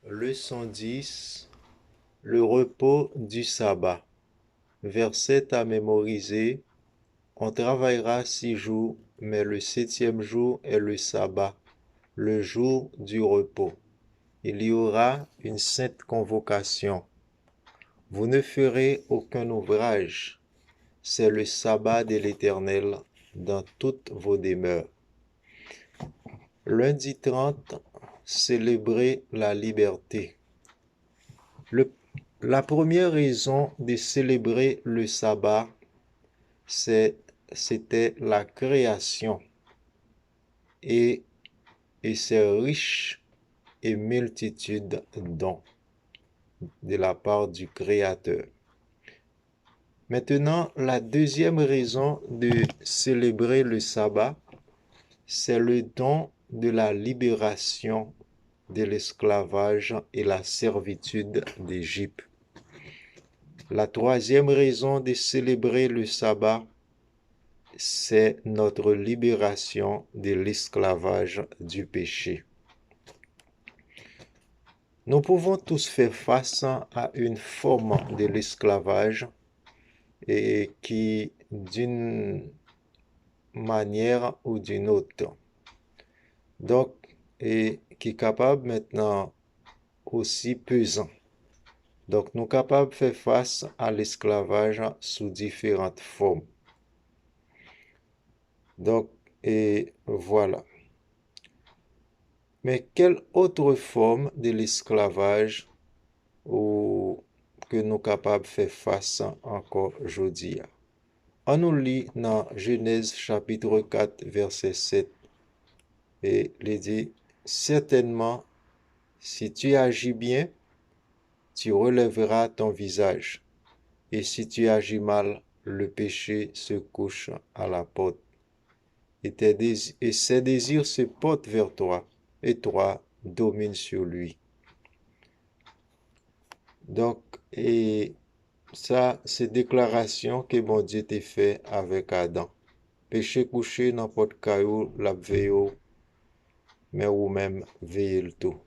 Leçon 10. Le repos du sabbat. Verset à mémoriser. On travaillera 6 jours, mais le septième jour est le sabbat, le jour du repos. Il y aura une sainte convocation. Vous ne ferez aucun ouvrage. C'est le sabbat de l'Éternel dans toutes vos demeures. Lundi 30, célébrer la liberté. Le- la première raison de célébrer le sabbat, c'était la création et, et ses riches et multitudes dons de la part du Créateur. Maintenant, la deuxième raison de célébrer le sabbat, c'est le don de la libération de l'esclavage et la servitude d'Égypte. La troisième raison de célébrer le sabbat, c'est notre libération de l'esclavage du péché. Nous pouvons tous faire face à une forme de l'esclavage et qui, d'une manière ou d'une autre, donc, et qui est capable maintenant aussi pesant. Donc, nous sommes capables de faire face à l'esclavage sous différentes formes. Donc, et voilà. Mais quelle autre forme de l'esclavage ou que nous sommes capables de faire face encore aujourd'hui? On nous lit dans Genèse chapitre 4, verset 7. Et il dit, certainement, si tu agis bien, tu relèveras ton visage. Et si tu agis mal, le péché se couche à la porte. Et ses désirs se portent vers toi, et toi domines sur lui. Donc, et ça, c'est déclaration que bon Dieu t'a fait avec Adam. Péché couché n'importe caillou, la veille, mais ou même veille le tout.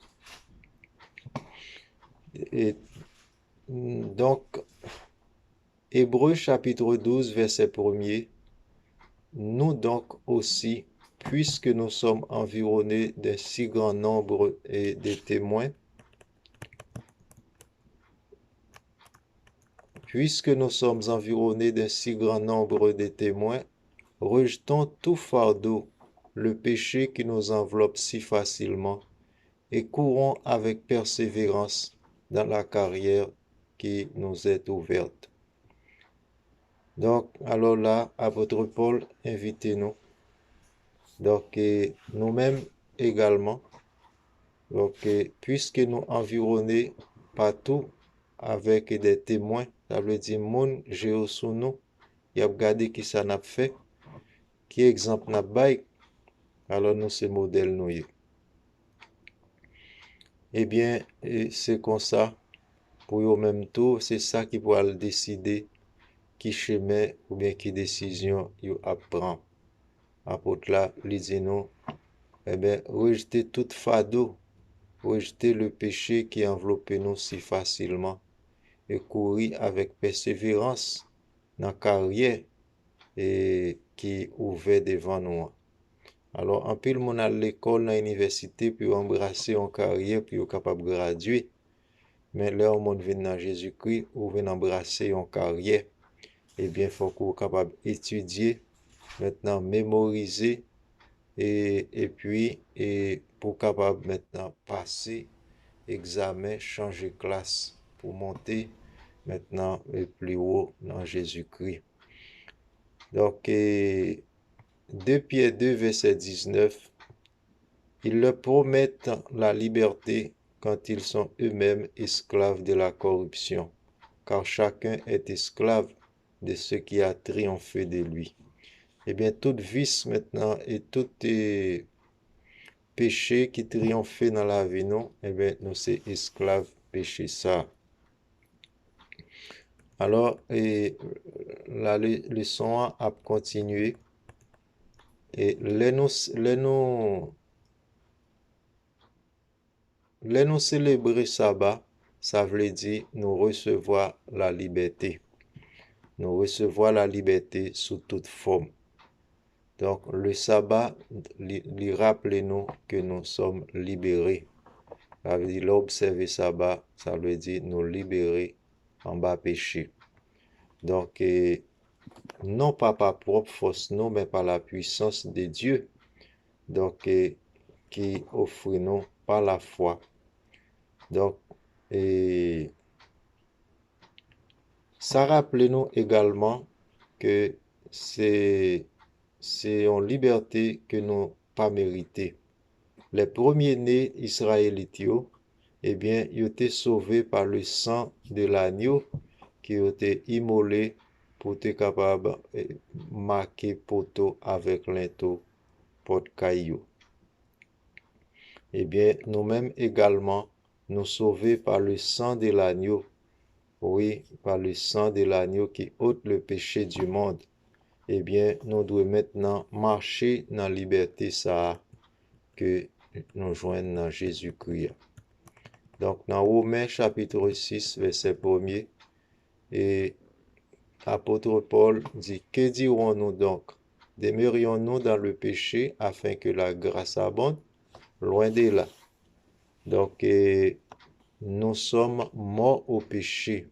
Et donc, Hébreux chapitre 12, verset 1er, nous donc aussi, puisque nous sommes environnés d'un si grand nombre de témoins, puisque nous sommes environnés d'un si grand nombre de témoins, rejetons tout fardeau, le péché qui nous enveloppe si facilement, et courons avec persévérance dans la carrière qui nous est ouverte. Donc, alors là, apôtre Paul, invitez-nous. Donc, nous-mêmes également, donc, puisque nous environnés partout avec des témoins, ça veut dire moun géo sous nous, y a regardé qui ça n'a fait, qui exemple n'a bail, alors nous c'est modèle nous. Eh bien, c'est comme ça, pour eux même tout, c'est ça qui va le décider qui chemin ou bien qui décision you apprend. Apôtre là, lisez-nous, eh bien, rejeter toute fardeau, rejeter le péché qui enveloppe nous si facilement et courir avec persévérance dans la carrière et qui ouvert devant nous. Alors, en pile, mon à l'école, dans l'université, puis embrasser en carrière, puis capable de graduer. Mais là, on vient dans Jésus-Christ, ou vient embrasser en carrière. Eh bien, il faut qu'on soit capable d'étudier, maintenant mémoriser, et puis, pour capable maintenant passer examen, changer classe, pour monter maintenant plus haut dans Jésus-Christ. Donc, 2 Pierre 2, verset 19, ils leur promettent la liberté quand ils sont eux-mêmes esclaves de la corruption, car chacun est esclave de ce qui a triomphé de lui. Eh bien, tout vice maintenant et tout péché qui triomphait dans la vie, nous, eh bien, nous sommes esclaves péché ça. Alors, la leçon a continué. Et les nous là nous célébrer sabbat, ça veut dire nous recevoir la liberté. Nous recevoir la liberté sous toute forme. Donc, le sabbat, lui rappelle-nous que nous sommes libérés. Ça veut dire l'observer sabbat, ça veut dire nous libérer en bas péché. Donc, non pas par propre force, non, mais par la puissance de Dieu. Donc, qui offre nous par la foi. Donc, et ça rappelle-nous également que c'est une liberté que nous pas méritée. Les premiers-nés israélites, eh bien, ils ont été sauvés par le sang de l'agneau qui a été immolé pour être capable de marquer poteau avec linteau porte caillou. Eh bien, nous-mêmes également, nous sauvés par le sang de l'agneau. Oui, par le sang de l'agneau qui ôte le péché du monde. Eh bien, nous devons maintenant marcher dans la liberté ça que nous joignons dans Jésus-Christ. Donc, dans Romains chapitre 6, verset 1er, et l'apôtre Paul dit, que dirons-nous donc? Demeurions-nous dans le péché afin que la grâce abonde? Loin de là. Donc, nous sommes morts au péché.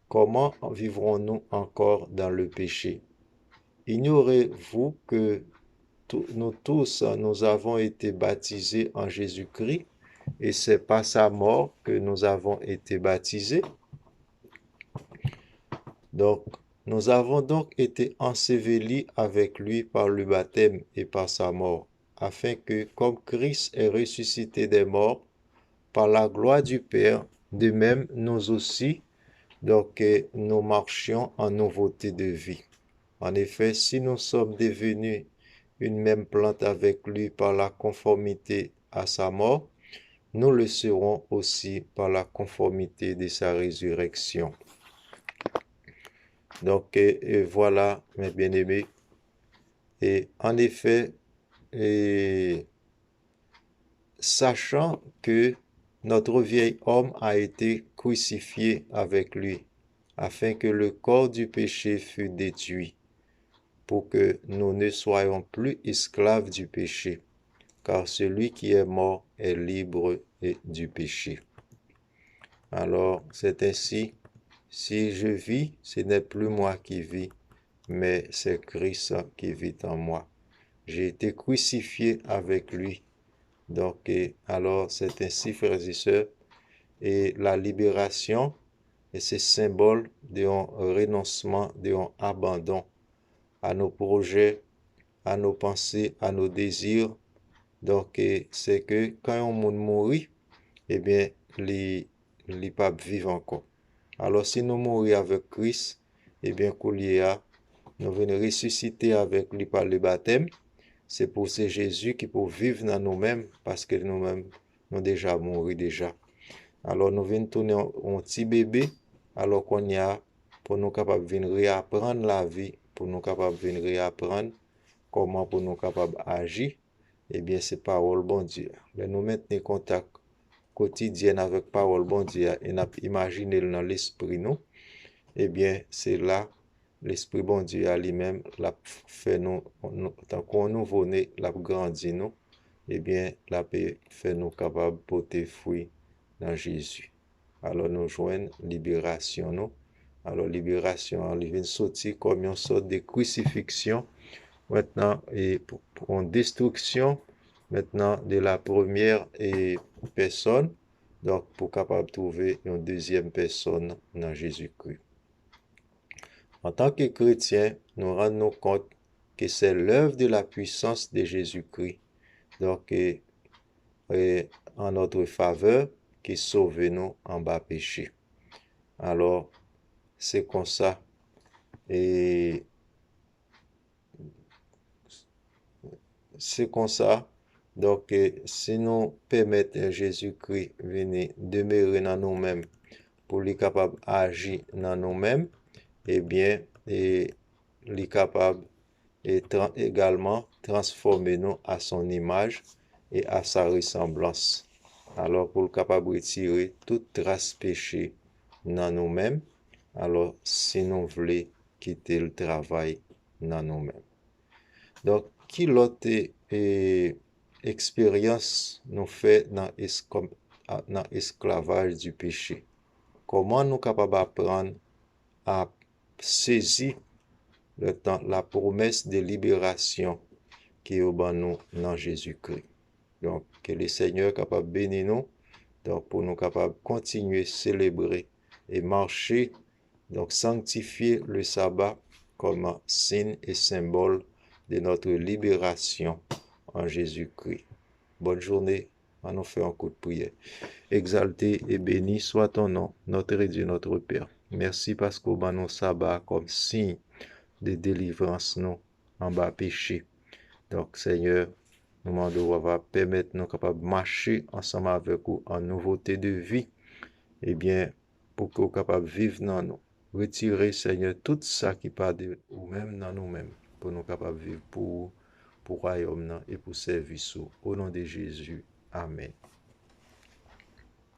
Comment vivrons-nous encore dans le péché? Ignorez-vous que nous tous, nous avons été baptisés en Jésus-Christ et c'est par sa mort que nous avons été baptisés. Donc, nous avons donc été ensevelis avec lui par le baptême et par sa mort, afin que, comme Christ est ressuscité des morts, par la gloire du Père, de même nous aussi, donc nous marchions en nouveauté de vie. En effet, si nous sommes devenus une même plante avec lui par la conformité à sa mort, nous le serons aussi par la conformité de sa résurrection. Donc, et voilà, mes bien-aimés. Et en effet, sachant que notre vieil homme a été crucifié avec lui, afin que le corps du péché fût détruit, pour que nous ne soyons plus esclaves du péché, car celui qui est mort est libre du péché. Alors, c'est ainsi, si je vis, ce n'est plus moi qui vis, mais c'est Christ qui vit en moi. J'ai été crucifié avec lui. Donc, alors, c'est ainsi, frères et sœurs, et la libération, et c'est symbole d'un renoncement, d'un abandon à nos projets, à nos pensées, à nos désirs. Donc, c'est que quand on mourit, eh bien, les pas vivre encore. Alors, si nous mourons avec Christ, eh bien, nous venons ressusciter avec lui par le baptême. C'est pour c'est Jésus qui peut vivre dans nous-mêmes, parce que nous-mêmes, nous déjà mouru déjà. Alors, nous venons tourner un petit bébé, alors qu'on y a, pour nous capables de venir réapprendre la vie, pour nous capables de venir réapprendre comment pour nous capables d'agir. Eh bien, c'est parole bon Dieu. Mais nous maintenons contact quotidien avec parole bon Dieu et nous imaginer dans l'esprit nous, eh bien, c'est là l'esprit bon Dieu à lui-même l'a fait nous, tant qu'on nouveau-né, l'a grandi nous, eh bien, l'a fait nous capables de porter fruit dans Jésus. Alors, nous joignons libération nous. Alors, libération, elle vient sortir comme une sorte de crucifixion maintenant et pour une destruction maintenant de la première personne, donc pour capable trouver une deuxième personne dans Jésus-Christ. En tant que chrétiens, nous rendons compte que c'est l'œuvre de la puissance de Jésus-Christ, donc en notre faveur, qui sauve nous en bas péché. Alors, c'est comme ça. Et c'est comme ça. Donc, si nous permettons Jésus-Christ venir demeurer dans nous-mêmes pour lui capable d'agir dans nous-mêmes, eh bien, il est capable et également transformer nous à son image et à sa ressemblance. alors pour le capable retirer toute trace péché dans nous-mêmes, alors si nous voulons quitter le travail dans nous-mêmes. Donc, qui l'autre expérience nous fait dans l'esclavage du péché? Comment nous capables d'apprendre à saisir le temps, la promesse de libération qui est au ban nous dans Jésus-Christ? Donc, que le Seigneur capable de bénir nous, donc pour nous capables de continuer à célébrer et marcher, donc sanctifier le sabbat comme signe et symbole de notre libération en Jésus-Christ. Bonne journée, on nous fait un coup de prière. Exalté et béni soit ton nom, notre Dieu, notre Père. Merci parce qu'au ban nous sabbat comme signe de délivrance nous en bas péché. Donc, Seigneur, nous demandons va permettre nous capables de marcher ensemble avec vous en nouveauté de vie. Eh bien, pour que nous capables de vivre dans nous. Retirer, Seigneur, tout ça qui parle de nous-mêmes dans nous-mêmes, pour nous capables de vivre pour royaume et pour service. Au nom de Jésus. Amen.